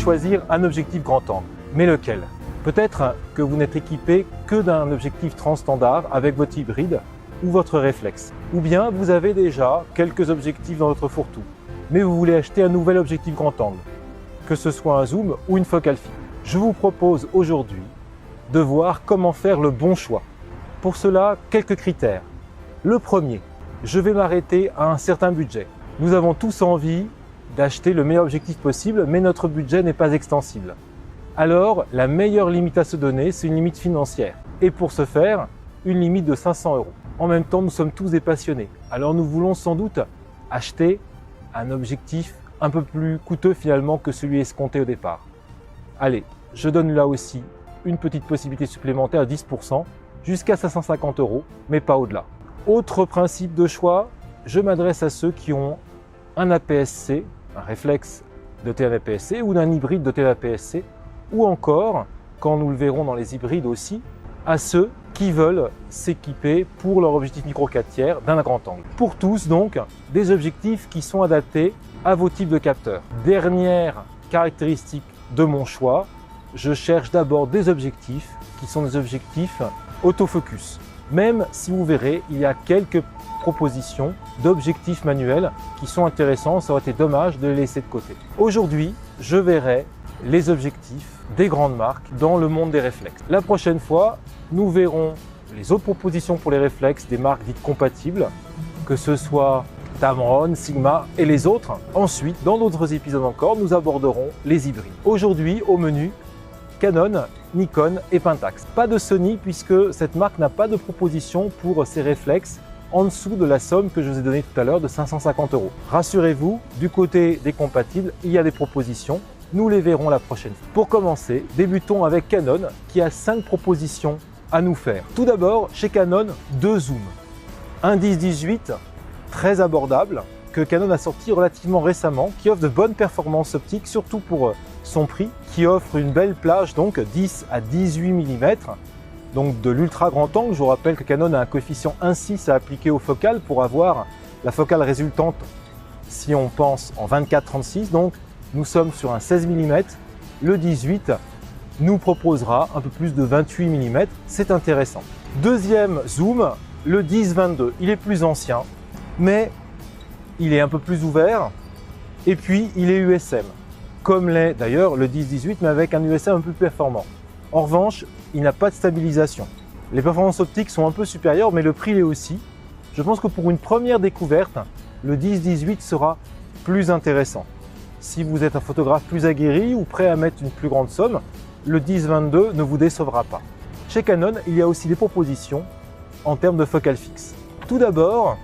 choisir un objectif grand angle. Mais lequel? Peut-être que vous n'êtes équipé que d'un objectif transstandard avec votre hybride ou votre réflexe. Ou bien vous avez déjà quelques objectifs dans votre fourre-tout, mais vous voulez acheter un nouvel objectif grand angle, que ce soit un zoom ou une focale fixe. Je vous propose aujourd'hui de voir comment faire le bon choix. Pour cela, quelques critères. Le premier, je vais m'arrêter à un certain budget. Nous avons tous envie d'acheter le meilleur objectif possible, mais notre budget n'est pas extensible. Alors, la meilleure limite à se donner, c'est une limite financière. Et pour ce faire, une limite de 500 €. En même temps, nous sommes tous des passionnés. Alors nous voulons sans doute acheter un objectif un peu plus coûteux finalement que celui escompté au départ. Allez, je donne là aussi une petite possibilité supplémentaire, 10%, jusqu'à 550 €, mais pas au-delà. Autre principe de choix, je m'adresse à ceux qui ont un APS-C, un réflexe doté d'un APS-C ou d'un hybride doté d'un APS-C, ou encore, quand nous le verrons dans les hybrides aussi, à ceux qui veulent s'équiper pour leur objectif micro 4/3 d'un grand angle. Pour tous donc, des objectifs qui sont adaptés à vos types de capteurs. Dernière caractéristique de mon choix, je cherche d'abord des objectifs qui sont des objectifs autofocus. Même si vous verrez, il y a quelques propositions d'objectifs manuels qui sont intéressants, ça aurait été dommage de les laisser de côté. Aujourd'hui, je verrai les objectifs des grandes marques dans le monde des réflexes. La prochaine fois, nous verrons les autres propositions pour les réflexes des marques dites compatibles, que ce soit Tamron, Sigma et les autres. Ensuite, dans d'autres épisodes encore, nous aborderons les hybrides. Aujourd'hui, au menu, Canon, Nikon et Pentax. Pas de Sony puisque cette marque n'a pas de proposition pour ses réflexes en dessous de la somme que je vous ai donnée tout à l'heure de 550 €. Rassurez-vous, du côté des compatibles, il y a des propositions. Nous les verrons la prochaine fois. Pour commencer, débutons avec Canon qui a 5 propositions à nous faire. Tout d'abord, chez Canon, 2 zooms. Un 10-18 très abordable que Canon a sorti relativement récemment, qui offre de bonnes performances optiques, surtout pour son prix, qui offre une belle plage, donc 10 à 18 mm, donc de l'ultra grand angle. Je vous rappelle que Canon a un coefficient 1,6 à appliquer aux focales pour avoir la focale résultante si on pense en 24-36, donc nous sommes sur un 16 mm, le 18 nous proposera un peu plus de 28 mm, c'est intéressant. Deuxième zoom, le 10-22, il est plus ancien, mais il est un peu plus ouvert et puis il est USM, comme l'est d'ailleurs le 10-18, mais avec un USM un peu plus performant. En revanche, il n'a pas de stabilisation. Les performances optiques sont un peu supérieures, mais le prix l'est aussi. Je pense que pour une première découverte, le 10-18 sera plus intéressant. Si vous êtes un photographe plus aguerri ou prêt à mettre une plus grande somme, le 10-22 ne vous décevra pas. Chez Canon, il y a aussi des propositions en termes de focale fixe. Tout d'abord,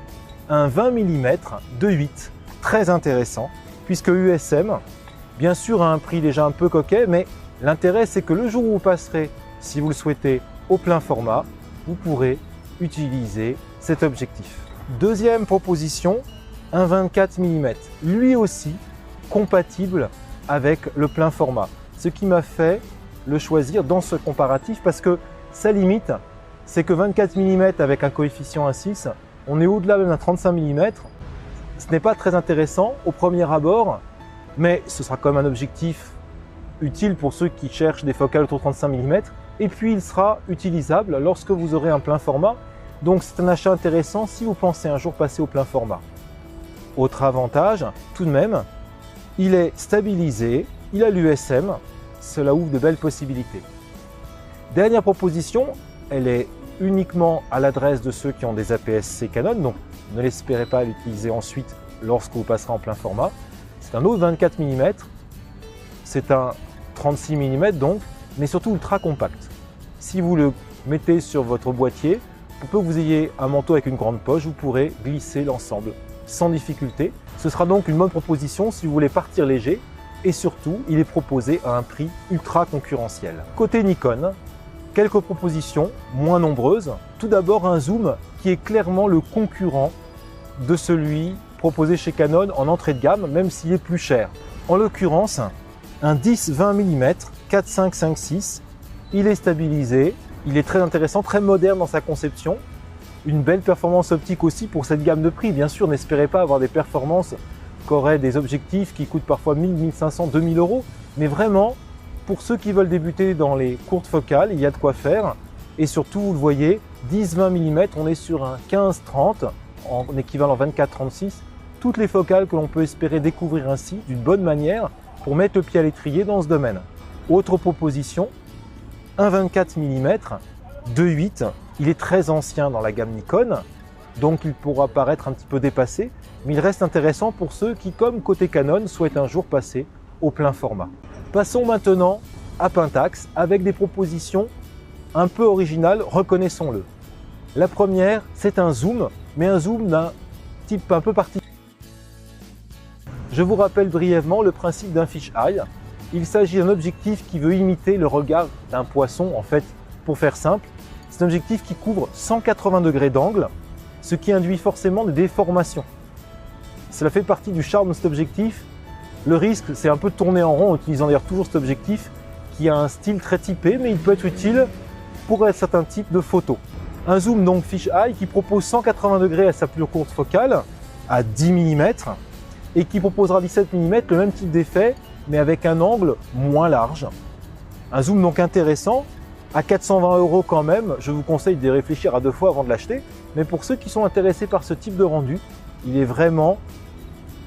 un 20 mm de 8, très intéressant, puisque USM, bien sûr, a un prix déjà un peu coquet, mais l'intérêt, c'est que le jour où vous passerez, si vous le souhaitez, au plein format, vous pourrez utiliser cet objectif. Deuxième proposition, un 24 mm, lui aussi compatible avec le plein format. Ce qui m'a fait le choisir dans ce comparatif parce que sa limite, c'est que 24 mm avec un coefficient 1,6, on est au-delà même d'un 35 mm. Ce n'est pas très intéressant au premier abord, mais ce sera quand même un objectif utile pour ceux qui cherchent des focales autour de 35 mm. Et puis il sera utilisable lorsque vous aurez un plein format. Donc c'est un achat intéressant si vous pensez un jour passer au plein format. Autre avantage, tout de même, il est stabilisé, il a l'USM, cela ouvre de belles possibilités. Dernière proposition, elle est uniquement à l'adresse de ceux qui ont des APS-C Canon, donc ne l'espérez pas à l'utiliser ensuite lorsque vous passerez en plein format. C'est un autre 24 mm, c'est un 36 mm donc, mais surtout ultra compact. Si vous le mettez sur votre boîtier, pour peu que vous ayez un manteau avec une grande poche, vous pourrez glisser l'ensemble sans difficulté. Ce sera donc une bonne proposition si vous voulez partir léger et surtout, il est proposé à un prix ultra concurrentiel. Côté Nikon, quelques propositions moins nombreuses. Tout d'abord, un zoom qui est clairement le concurrent de celui proposé chez Canon en entrée de gamme, même s'il est plus cher. En l'occurrence, un 10-20 mm 4.5-5.6, il est stabilisé, il est très intéressant, très moderne dans sa conception. Une belle performance optique aussi pour cette gamme de prix. Bien sûr, n'espérez pas avoir des performances qu'auraient des objectifs qui coûtent parfois 1000, 1500, 2000 euros. Mais vraiment, pour ceux qui veulent débuter dans les courtes focales, il y a de quoi faire. Et surtout, vous le voyez, 10-20 mm, on est sur un 15-30 en équivalent 24-36. Toutes les focales que l'on peut espérer découvrir ainsi d'une bonne manière pour mettre le pied à l'étrier dans ce domaine. Autre proposition, un 24 mm 2.8. Il est très ancien dans la gamme Nikon, donc il pourra paraître un petit peu dépassé, mais il reste intéressant pour ceux qui, comme côté Canon, souhaitent un jour passer au plein format. Passons maintenant à Pentax avec des propositions un peu originales, reconnaissons-le. La première, c'est un zoom, mais un zoom d'un type un peu particulier. Je vous rappelle brièvement le principe d'un fish-eye. Il s'agit d'un objectif qui veut imiter le regard d'un poisson. En fait, pour faire simple, c'est un objectif qui couvre 180 degrés d'angle, ce qui induit forcément des déformations. Cela fait partie du charme de cet objectif. Le risque, c'est un peu de tourner en rond en utilisant d'ailleurs toujours cet objectif qui a un style très typé, mais il peut être utile pour certains types de photos. Un zoom donc fish-eye qui propose 180 degrés à sa plus courte focale, à 10 mm, et qui proposera 17 mm le même type d'effet, mais avec un angle moins large. Un zoom donc intéressant, à 420 € quand même, je vous conseille de réfléchir à 2 fois avant de l'acheter, mais pour ceux qui sont intéressés par ce type de rendu, il est vraiment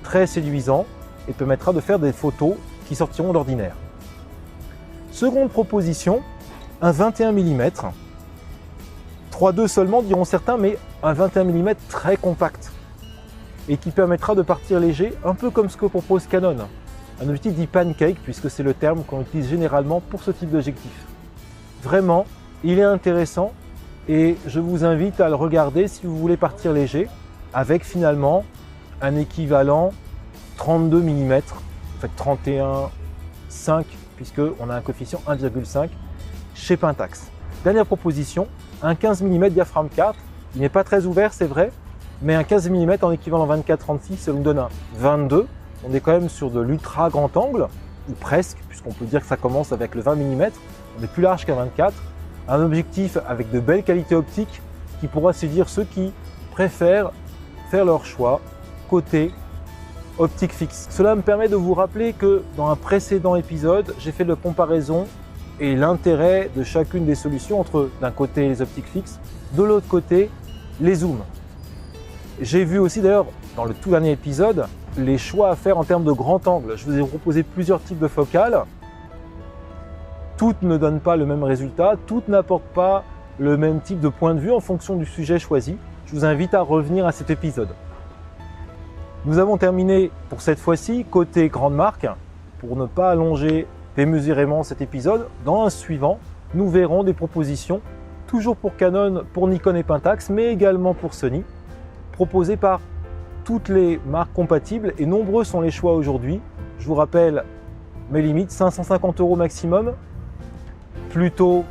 très séduisant et permettra de faire des photos qui sortiront d'ordinaire. Seconde proposition, un 21 mm, 3.2 seulement diront certains, mais un 21 mm très compact et qui permettra de partir léger, un peu comme ce que propose Canon. Un objectif dit pancake, puisque c'est le terme qu'on utilise généralement pour ce type d'objectif. Vraiment, il est intéressant et je vous invite à le regarder si vous voulez partir léger, avec finalement un équivalent 32 mm, en fait 31,5 puisqu'on a un coefficient 1,5 chez Pentax. Dernière proposition, un 15 mm diaphragme 4, il n'est pas très ouvert c'est vrai, mais un 15 mm en équivalent 24-36, ça nous donne un 22. On est quand même sur de l'ultra grand angle, ou presque, puisqu'on peut dire que ça commence avec le 20 mm, on est plus large qu'un 24. Un objectif avec de belles qualités optiques qui pourra séduire ceux qui préfèrent faire leur choix côté optique fixe. Cela me permet de vous rappeler que dans un précédent épisode, j'ai fait la comparaison et l'intérêt de chacune des solutions entre d'un côté les optiques fixes, de l'autre côté les zooms. J'ai vu aussi d'ailleurs dans le tout dernier épisode les choix à faire en termes de grand angle. Je vous ai proposé plusieurs types de focales. Toutes ne donnent pas le même résultat, toutes n'apportent pas le même type de point de vue en fonction du sujet choisi. Je vous invite à revenir à cet épisode. Nous avons terminé pour cette fois-ci côté grande marque. Pour ne pas allonger démesurément cet épisode, dans un suivant, nous verrons des propositions, toujours pour Canon, pour Nikon et Pentax, mais également pour Sony, proposées par toutes les marques compatibles et nombreux sont les choix aujourd'hui. Je vous rappelle mes limites, 550 € maximum, plutôt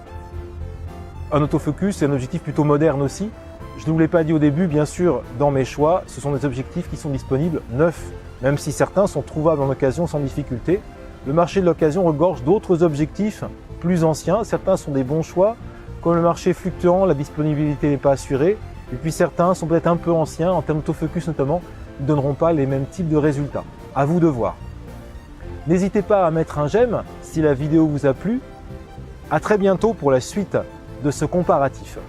un autofocus et un objectif plutôt moderne aussi. Je ne vous l'ai pas dit au début, bien sûr, dans mes choix, ce sont des objectifs qui sont disponibles neufs, même si certains sont trouvables en occasion sans difficulté. Le marché de l'occasion regorge d'autres objectifs plus anciens, certains sont des bons choix. Comme le marché est fluctuant, la disponibilité n'est pas assurée. Et puis certains sont peut-être un peu anciens, en termes d'autofocus notamment, ils ne donneront pas les mêmes types de résultats. À vous de voir. N'hésitez pas à mettre un j'aime si la vidéo vous a plu. À très bientôt pour la suite de ce comparatif.